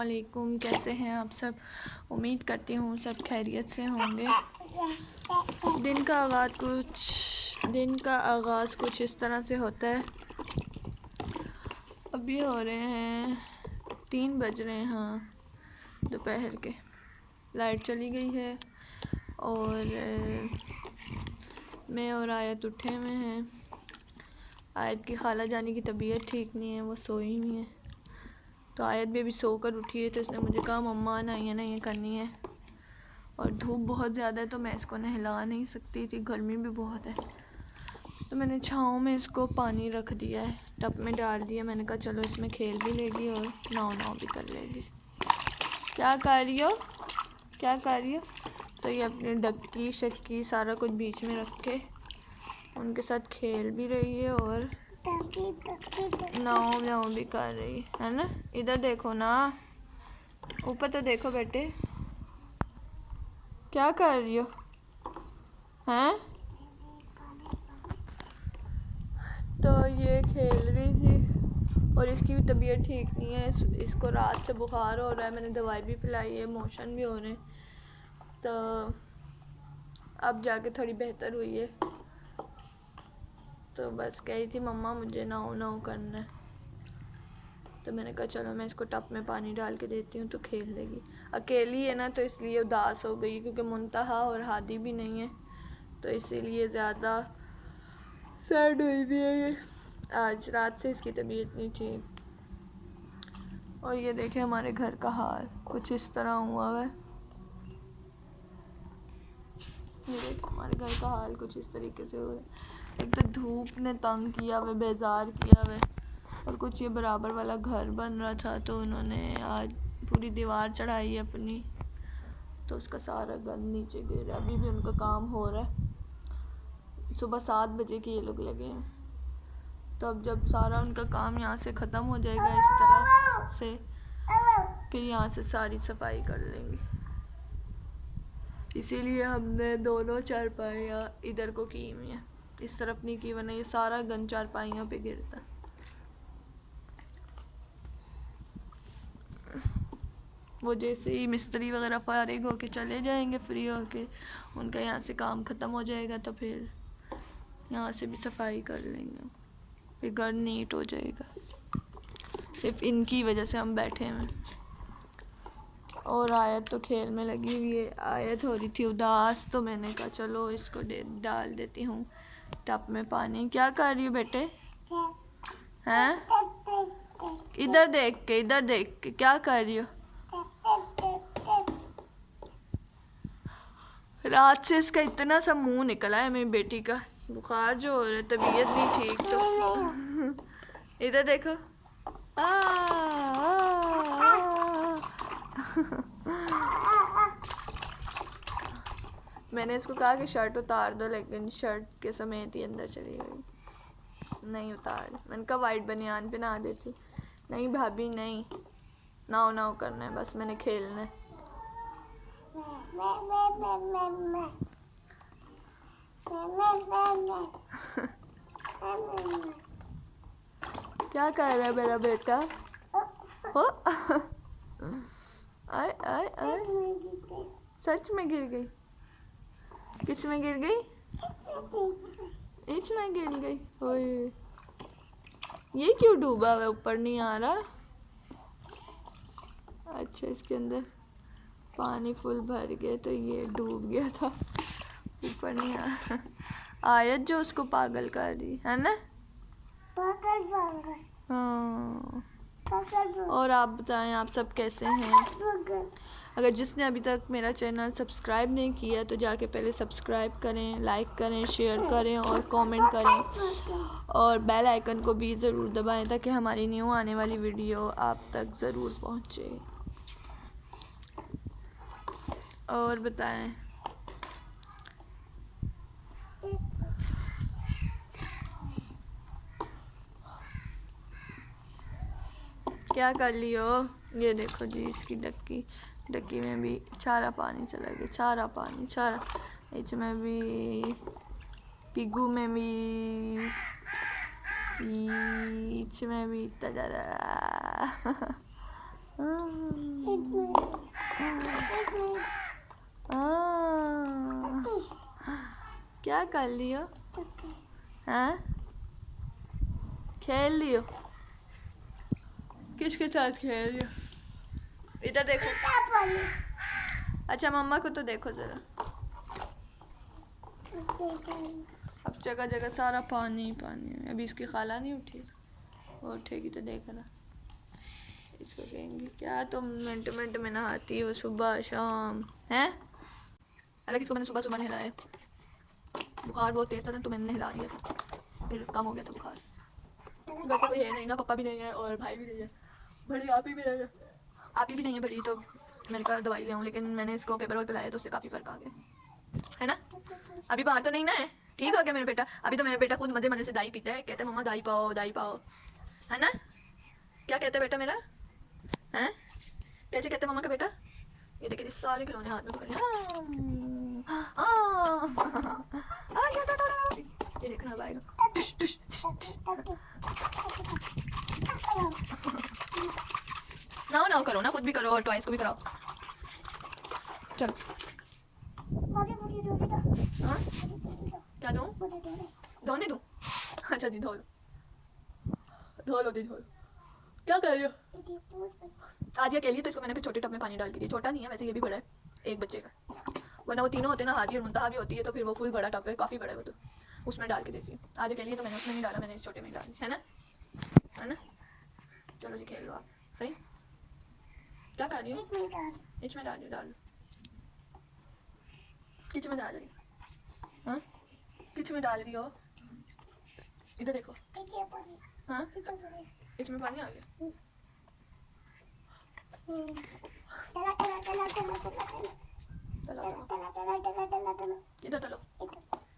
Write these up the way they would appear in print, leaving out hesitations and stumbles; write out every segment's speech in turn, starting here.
वालेकुम। कैसे हैं आप सब? उम्मीद करती हूँ सब खैरियत से होंगे। दिन का आगाज़ कुछ इस तरह से होता है। अभी हो रहे हैं 3 बज रहे हैं, हाँ, दोपहर के। लाइट चली गई है और मैं और आयत उठे हुए हैं। आयत की खाला जानी की तबीयत ठीक नहीं है, वो सोई हुई है। तो आयत भी अभी सोकर उठी है, तो इसने मुझे कहा मम्मा नहाइए ना, ये करनी है। और धूप बहुत ज़्यादा है तो मैं इसको नहला नहीं सकती थी, गर्मी भी बहुत है। तो मैंने छाँव में इसको पानी रख दिया है, टब में डाल दिया। मैंने कहा चलो इसमें खेल भी लेगी और नाव भी कर लेगी। क्या कर रही हो, क्या कर रही हो? तो ये अपनी डक्की शक्की सारा कुछ बीच में रख के उनके साथ खेल भी रही है और नाव भी कर रही है ना। इधर देखो ना, ऊपर तो देखो बेटे, क्या कर रही हो हैं? तो ये खेल रही थी और इसकी भी तबीयत ठीक नहीं है। इसको रात से बुखार हो रहा है, मैंने दवाई भी पिलाई है, मोशन भी हो रहे हैं। तो अब जाके थोड़ी बेहतर हुई है। तो बस कही थी मम्मा मुझे नाव करना है। तो मैंने कहा चलो मैं इसको टब में पानी डाल के देती हूँ तो खेल लेगी। अकेली है ना, तो इसलिए उदास हो गई, क्योंकि मुंतहा और हादी भी नहीं है, तो इसीलिए ज़्यादा सैड हुई भी है ये। आज रात से इसकी तबीयत नहीं ठीक। और ये देखे हमारे घर का हाल कुछ इस तरह हुआ है। ये देखो हमारे घर का हाल कुछ इस तरीके से हुआ है। एक तो धूप ने तंग किया हुआ, बेजार किया हुआ, और कुछ ये बराबर वाला घर बन रहा था तो उन्होंने आज पूरी दीवार चढ़ाई है अपनी, तो उसका सारा गंद नीचे गिर रहा है। अभी भी उनका काम हो रहा है। सुबह 7 बजे के ये लोग लगे हैं। तो अब जब सारा उनका काम यहाँ से ख़त्म हो जाएगा इस तरह से, फिर यहाँ से सारी सफाई कर लेंगे। इसीलिए हमने दोनों चारपाइयाँ इधर को की हुई हैं, इस तरफ नहीं की, वरना ये सारा गंद चारपाइयों पे गिरता। वो जैसे ही मिस्त्री वगैरह फारिग होके चले जाएंगे, फ्री होके, उनका यहाँ से काम ख़त्म हो जाएगा, तो फिर यहाँ से भी सफाई कर लेंगे, फिर घर नीट हो जाएगा। सिर्फ इनकी वजह से हम बैठे हैं। और आयत तो खेल में लगी हुई है। आयत हो रही थी उदास, तो मैंने कहा चलो इसको डाल देती हूँ टब में पानी। क्या कर रही हो बेटे हैं? इधर देख के क्या कर रही हो? रात से इसका इतना सा मुंह निकला है मेरी बेटी का, बुखार जो हो रहा है, तबीयत नहीं ठीक। तो इधर देखो, मैंने इसको कहा कि शर्ट उतार दो, लेकिन शर्ट के समेत ही अंदर चली गई, नहीं उतार। मैंने कहा वाइट बनियान पे नहा देती। नहीं भाभी नहीं, नाव करना है बस, मैंने खेलना है। क्या कर रहा है मेरा बेटा? हो आए आए आए, सच में गिर गई? किस में गिर गई? इच में गिर गई। ओए ये क्यों डूबा हुआ, ऊपर नहीं आ रहा? अच्छा, इसके अंदर पानी फुल भर गया तो ये डूब गया था, ऊपर नहीं आ रहा। आयत जो उसको पागल कर दी है ना, पागल। हाँ। और आप बताएं, आप सब कैसे हैं? अगर जिसने अभी तक मेरा चैनल सब्सक्राइब नहीं किया तो जाके पहले सब्सक्राइब करें, लाइक करें, शेयर करें और कमेंट करें, और बेल आइकन को भी ज़रूर दबाएं ताकि हमारी न्यू आने वाली वीडियो आप तक ज़रूर पहुंचे। और बताएं, क्या कर लियो? ये देखो जी, इसकी डक्की में भी सारा पानी चला गया, सारा पानी, सारा। इसमें भी, पिगू में भी, इसमें भी इतना ज़्यादा। क्या कर लियो? हाँ, खेल लियो? किसके साथ खेल लियो? इधर देखो। अच्छा मम्मा को तो देखो जरा। अब जगह जगह सारा पानी ही पानी है। अभी इसकी खाला नहीं उठी, वो उठेगी तो देखना। इसको कहेंगे क्या तुम मिनट मिनट में नहाती हो सुबह शाम हैं? हालांकि इसको मैंने सुबह सुबह नहलाया, बुखार बहुत तेज था तो मैंने नहला दिया था, फिर कम हो गया था बुखार। घर पे कोई है नहीं ना, पापा भी नहीं है और भाई भी नहीं है, बड़ी आप ही भी नहीं है, आप ही भी नहीं है बड़ी, तो मैंने कहा दवाई ले आऊँ, लेकिन मैंने इसको पेपर वर्क पिलाया तो उससे काफ़ी फ़र्क आ गया है ना। अभी बाहर तो नहीं ना है, ठीक हो गया मेरा बेटा। अभी तो मेरा बेटा खुद मज़े मज़े से दाई पीता है, कहते हैं मम्मा दाई पाओ है ना। क्या कहते बेटा मेरा हैं? कैसे कहते मम्मा का बेटा? ये देखिए सारे खिलौने हाथ में पकड़े। ये देखना अब आएगा। नाओ करो ना, खुद भी करो और टॉयज को भी कराओ। चलो हाँ क्या दूँ? धोने दूँ? अच्छा जी धो लो दी धो लो। क्या कर रही हो? आदिया के लिए तो इसको मैंने फिर छोटे टब में पानी डाल के दिया। छोटा नहीं है वैसे, ये भी बड़ा है एक बच्चे का, वरना वो तीनों होते ना, हादी और मुंतहा भी होती है, तो फिर वो फुल बड़ा टब है, काफ़ी बड़ा है वो, तो उसमें डाल के देती हूँ। आदिया के लिए तो मैंने उसमें नहीं डाला, मैंने इस छोटे में डाली है ना। चलो जी खेल लो आप। सही क्या कर रही हो? इच में डाल रही हो, डाल लो। किच में डाल रही हो? हाँ किच में डाल रही हो? इधर देखो। हाँ इच में पानी आ गया। किधर चलो?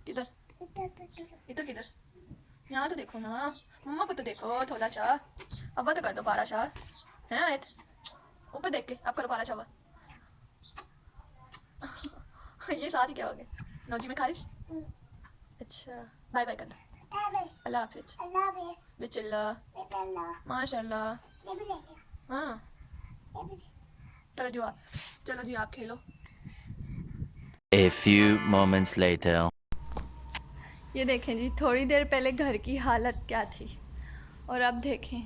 किधर? इधर किधर? यहाँ तो देखो ना, मम्मा को तो देखो थोड़ा सा। अब्बा तो कर दो पारा शाह है आयत, ऊपर देख के अब करो पारा शाह। ये साथ ही क्या हो गया? नौजी में खारिश। अच्छा बाय बाय कर दो। अल्लाह हाफिज। बिस्मिल्लाह माशाल्लाह। हाँ चलो जी आप खेलो। A few moments later. ये देखें जी, थोड़ी देर पहले घर की हालत क्या थी और अब देखें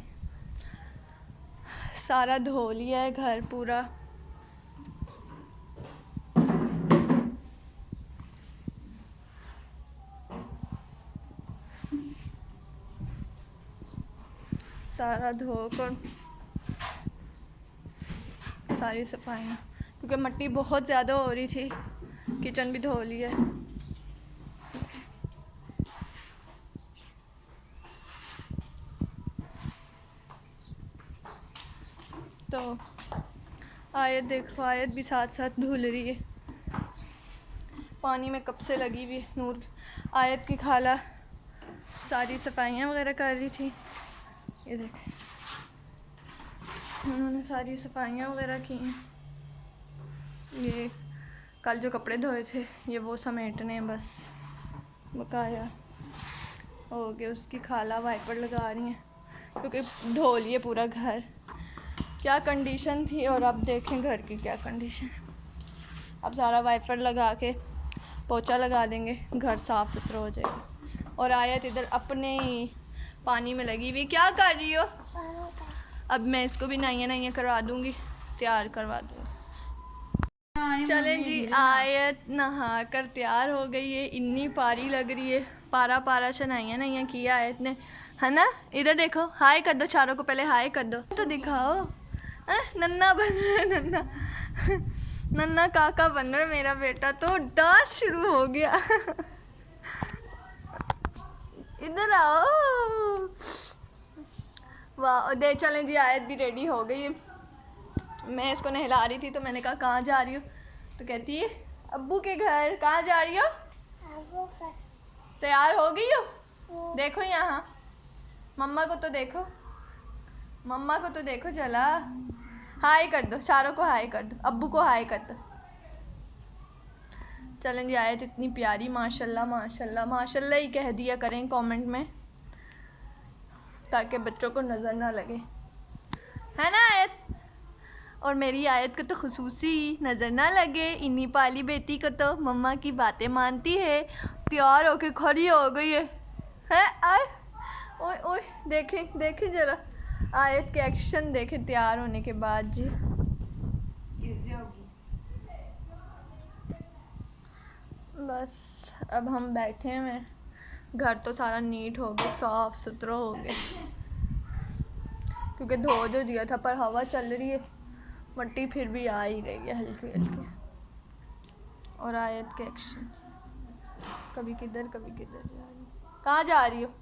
सारा धो लिया है घर पूरा। सारा धोकर सारी सफाइयाँ, क्योंकि मिट्टी बहुत ज़्यादा हो रही थी। किचन भी धो लिया है। तो आयत देखो, आयत भी साथ साथ धुल रही है, पानी में कब से लगी हुई है। नूर आयत की खाला सारी सफाइयाँ वगैरह कर रही थी। ये देखें उन्होंने सारी सफाइयाँ वगैरह की हैं। ये कल जो कपड़े धोए थे ये वो समेटने हैं, बस बकाया हो गया। उसकी खाला वाइपर लगा रही हैं क्योंकि धो लिए पूरा घर। क्या कंडीशन थी और अब देखें घर की क्या कंडीशन। अब सारा वाइपर लगा के पोछा लगा देंगे, घर साफ़ सुथरा हो जाएगा। और आयत इधर अपने ही पानी में लगी हुई। क्या कर रही हो? अब मैं इसको भी नहाइया करवा दूँगी, तैयार करवा दूँगी। चलें जी, आयत नहा कर तैयार हो गई है, इतनी पारी लग रही है। पारा से नहाइया किया आयत ने, है ना। इधर देखो, हाय कर दो चारों को, पहले हाय कर दो तो दिखाओ। नन्ना बन रहा है, नन्ना काका बन रहा है मेरा बेटा, तो डांस शुरू हो गया। इधर आओ। वाह दे चलें जी, आयत भी रेडी हो गई। मैं इसको नहला रही थी तो मैंने कहा कहाँ जा रही हो, तो कहती है अब्बू के घर। कहाँ जा रही हो? तैयार हो गई हो? देखो यहाँ मम्मा को तो देखो, मम्मा को तो देखो जला। हाय कर दो चारों को, हाय कर दो, अब्बू को हाय कर दो। चलें जी, आयत इतनी प्यारी, माशाल्लाह माशाल्लाह माशाल्लाह ही कह दिया करें कमेंट में, ताकि बच्चों को नज़र ना लगे, है ना आयत। और मेरी आयत को तो खुसूसी नज़र ना लगे, इन्हीं पाली बेटी को तो मम्मा की बातें मानती है, तैयार होके खड़ी हो गई है आय ओए ओए देखें देखें ज़रा आयत के एक्शन देखें तैयार होने के बाद जी। बस अब हम बैठे हुए हैं, घर तो सारा नीट हो गया, साफ़ सुथरा हो गया क्योंकि धो जो दिया था, पर हवा चल रही है, मट्टी फिर भी आ ही रही है हल्की हल्की। और आयत के एक्शन कभी किधर जा रही हो, कहाँ जा रही हो?